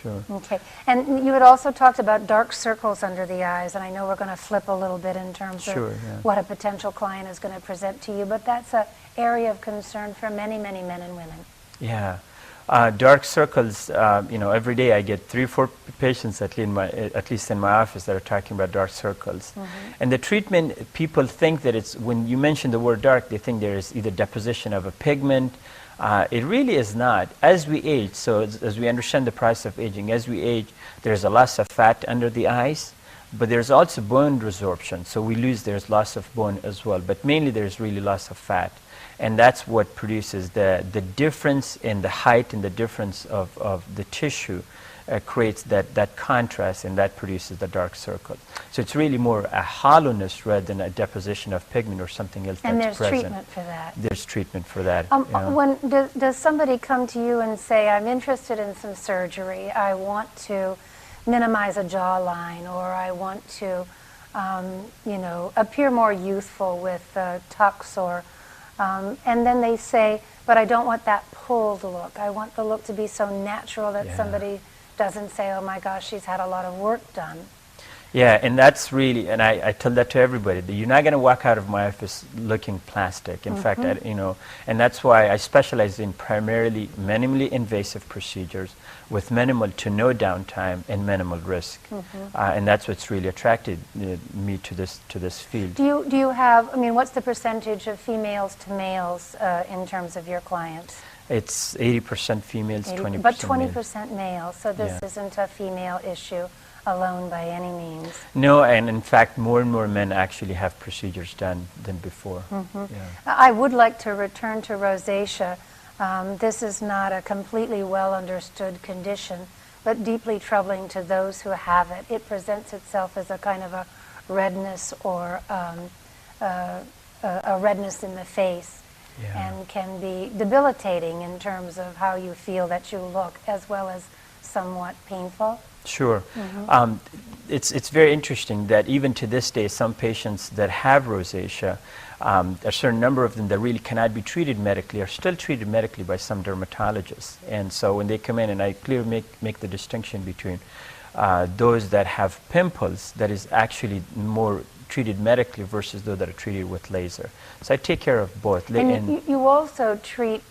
Sure. Okay. And you had also talked about dark circles under the eyes, and I know we're going to flip a little bit in terms Sure, of yeah. what a potential client is going to present to you, but that's an area of concern for many, many men and women. Yeah. Dark circles, every day I get 3 or 4 patients at least in my office that are talking about dark circles. And the treatment, people think that it's, when you mention the word dark, they think there is either deposition of a pigment. It really is not. As we age, so as we understand the process of aging, as we age, there's a loss of fat under the eyes, but there's also bone resorption. So there's loss of bone as well, but mainly there's really loss of fat. And that's what produces the difference in the height and the difference of the tissue creates that contrast, and that produces the dark circle. So it's really more a hollowness rather than a deposition of pigment or something else And that's there's present. treatment for that. There's treatment for that. When does somebody come to you and say, I'm interested in some surgery, I want to minimize a jawline, or I want to appear more youthful with tucks, or and then they say, but I don't want that pulled look. I want the look to be so natural that somebody doesn't say, oh my gosh, she's had a lot of work done. Yeah, and that's really, and I tell that to everybody, that you're not going to walk out of my office looking plastic. In fact, and that's why I specialize in primarily minimally invasive procedures with minimal to no downtime and minimal risk. And that's what's really attracted me to this field. Do you have, what's the percentage of females to males in terms of your clients? It's 80% females, 20% males. But 20% males, so this isn't a female issue alone by any means. No, and in fact, more and more men actually have procedures done than before. I would like to return to rosacea. This is not a completely well understood condition, but deeply troubling to those who have it. It presents itself as a kind of a redness or a redness in the face, and can be debilitating in terms of how you feel that you look, as well as somewhat painful. Sure. It's very interesting that even to this day, some patients that have rosacea, a certain number of them that really cannot be treated medically are still treated medically by some dermatologists. And so when they come in, and I clearly make the distinction between those that have pimples that is actually more treated medically versus those that are treated with laser. So I take care of both. And you also treat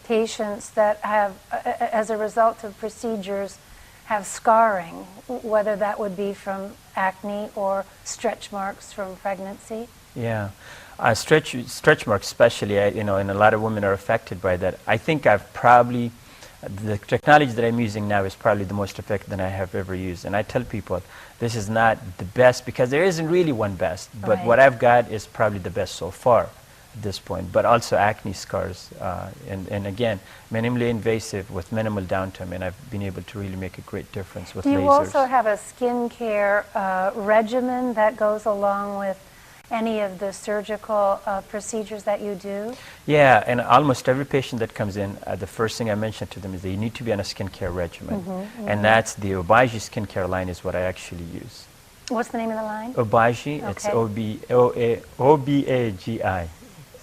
patients that have, as a result of procedures, have scarring, whether that would be from acne or stretch marks from pregnancy. Yeah, stretch marks especially, and a lot of women are affected by that. I think the technology that I'm using now is probably the most effective that I have ever used. And I tell people, this is not the best, because there isn't really one best, but what I've got is probably the best so far at this point. But also acne scars, and again, minimally invasive with minimal downtime, and I've been able to really make a great difference with lasers. Do you also have a skincare regimen that goes along with any of the surgical procedures that you do? Yeah, and almost every patient that comes in, the first thing I mention to them is that you need to be on a skincare regimen. And that's the Obagi skincare line is what I actually use. What's the name of the line? Obagi, it's O-B-A-G-I.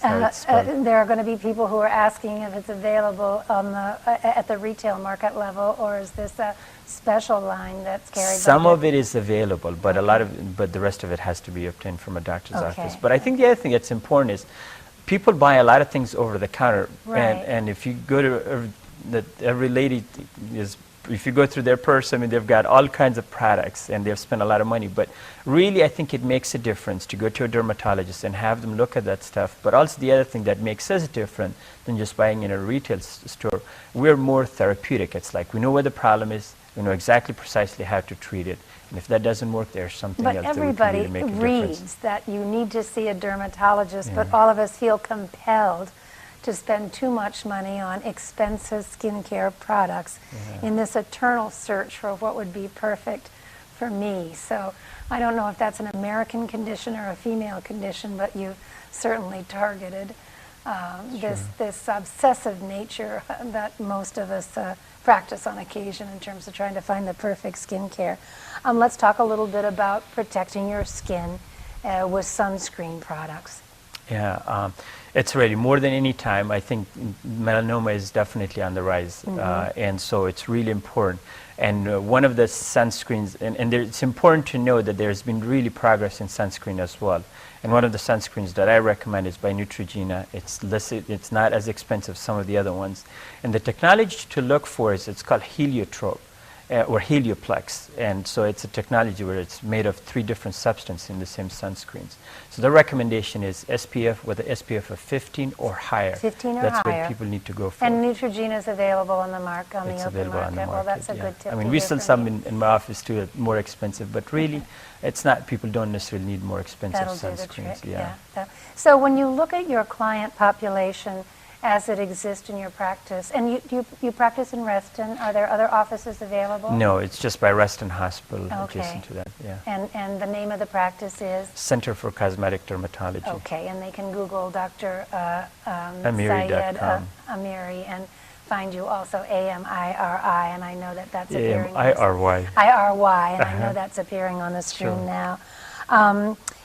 There are going to be people who are asking if it's available on at the retail market level, or is this a special line that's carried? Some of it is available, but but the rest of it has to be obtained from a doctor's office. But I think the other thing that's important is people buy a lot of things over the counter, and if you go to every lady is. If you go through their purse, they've got all kinds of products and they've spent a lot of money. But really, I think it makes a difference to go to a dermatologist and have them look at that stuff. But also the other thing that makes us different than just buying in a retail store, we're more therapeutic. It's like we know where the problem is, we know exactly precisely how to treat it. And if that doesn't work, there's something else that we can really make a difference. But everybody reads that you need to see a dermatologist, but all of us feel compelled to spend too much money on expensive skincare products in this eternal search for what would be perfect for me. So I don't know if that's an American condition or a female condition, but you certainly targeted this obsessive nature that most of us practice on occasion in terms of trying to find the perfect skincare. Let's talk a little bit about protecting your skin with sunscreen products. Yeah, it's really more than any time. I think melanoma is definitely on the rise, and so it's really important. And one of the sunscreens, and it's important to know that there's been really progress in sunscreen as well. And one of the sunscreens that I recommend is by Neutrogena. It's not as expensive as some of the other ones. And the technology to look for is, it's called heliotrope. Or helioplex, and so it's a technology where it's made of 3 different substances in the same sunscreens. So the recommendation is SPF with an SPF of 15 or higher. 15 or That's higher. what people need to go for. And Neutrogena is available on the market, on It's the open available market. on the market. Well, that's a yeah. good tip. I mean, to we hear sell from some you. in my office too, more expensive, but really, it's not. People don't necessarily need more expensive That'll do the sunscreens. trick. So when you look at your client population as it exists in your practice, and you practice in Reston, are there other offices available? No, it's just by Reston Hospital Okay. adjacent to that. Yeah. And the name of the practice is? Center for Cosmetic Dermatology. Okay, and they can Google Dr. Syed Amiry.com. Amiri and find you also A-M-I-R-I, and I know that that's appearing. A-M-I-R-Y. I-R-Y, and I know that's appearing on the screen now.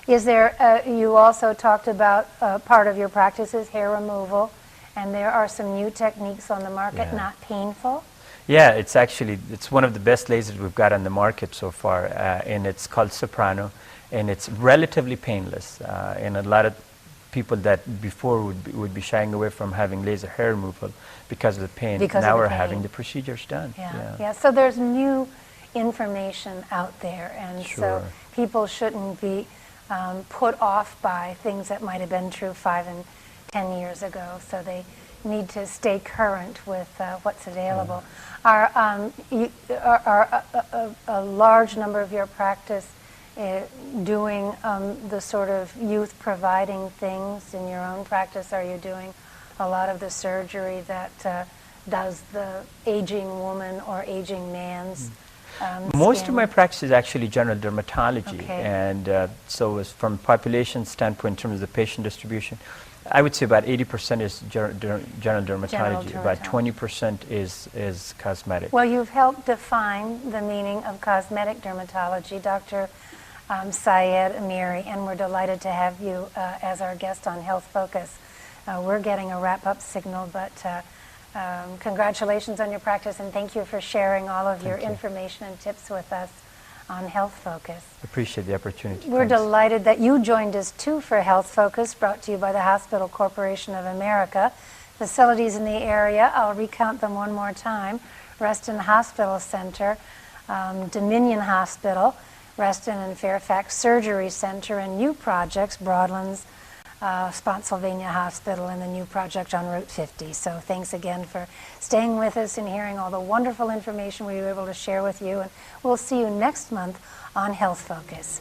Is there, you also talked about part of your practice is hair removal, and there are some new techniques on the market, not painful. Yeah, it's one of the best lasers we've got on the market so far, and it's called Soprano, and it's relatively painless. And a lot of people that before would be shying away from having laser hair removal because of the pain, now we're having the procedures done. Yeah, so there's new information out there, and so people shouldn't be put off by things that might have been true 5 and 10 years ago, so they need to stay current with what's available. Are a large number of your practice doing the sort of youth providing things in your own practice? Are you doing a lot of the surgery that does the aging woman or aging man's Most skin? of my practice is actually general dermatology, and so as from population standpoint in terms of the patient distribution, I would say about 80% is general dermatology, about 20% is cosmetic. Well, you've helped define the meaning of cosmetic dermatology, Dr. Syed Amiry, and we're delighted to have you as our guest on HealthFocus. We're getting a wrap-up signal, but congratulations on your practice, and thank you for sharing all of your information and tips with us on HealthFocus. Appreciate the opportunity. We're delighted that you joined us too for HealthFocus, brought to you by the Hospital Corporation of America. Facilities in the area, I'll recount them one more time: Reston Hospital Center, Dominion Hospital, Reston and Fairfax Surgery Center, and new projects, Broadlands, Spotsylvania Hospital, and the new project on Route 50. So thanks again for staying with us and hearing all the wonderful information we were able to share with you. And we'll see you next month on HealthFocus.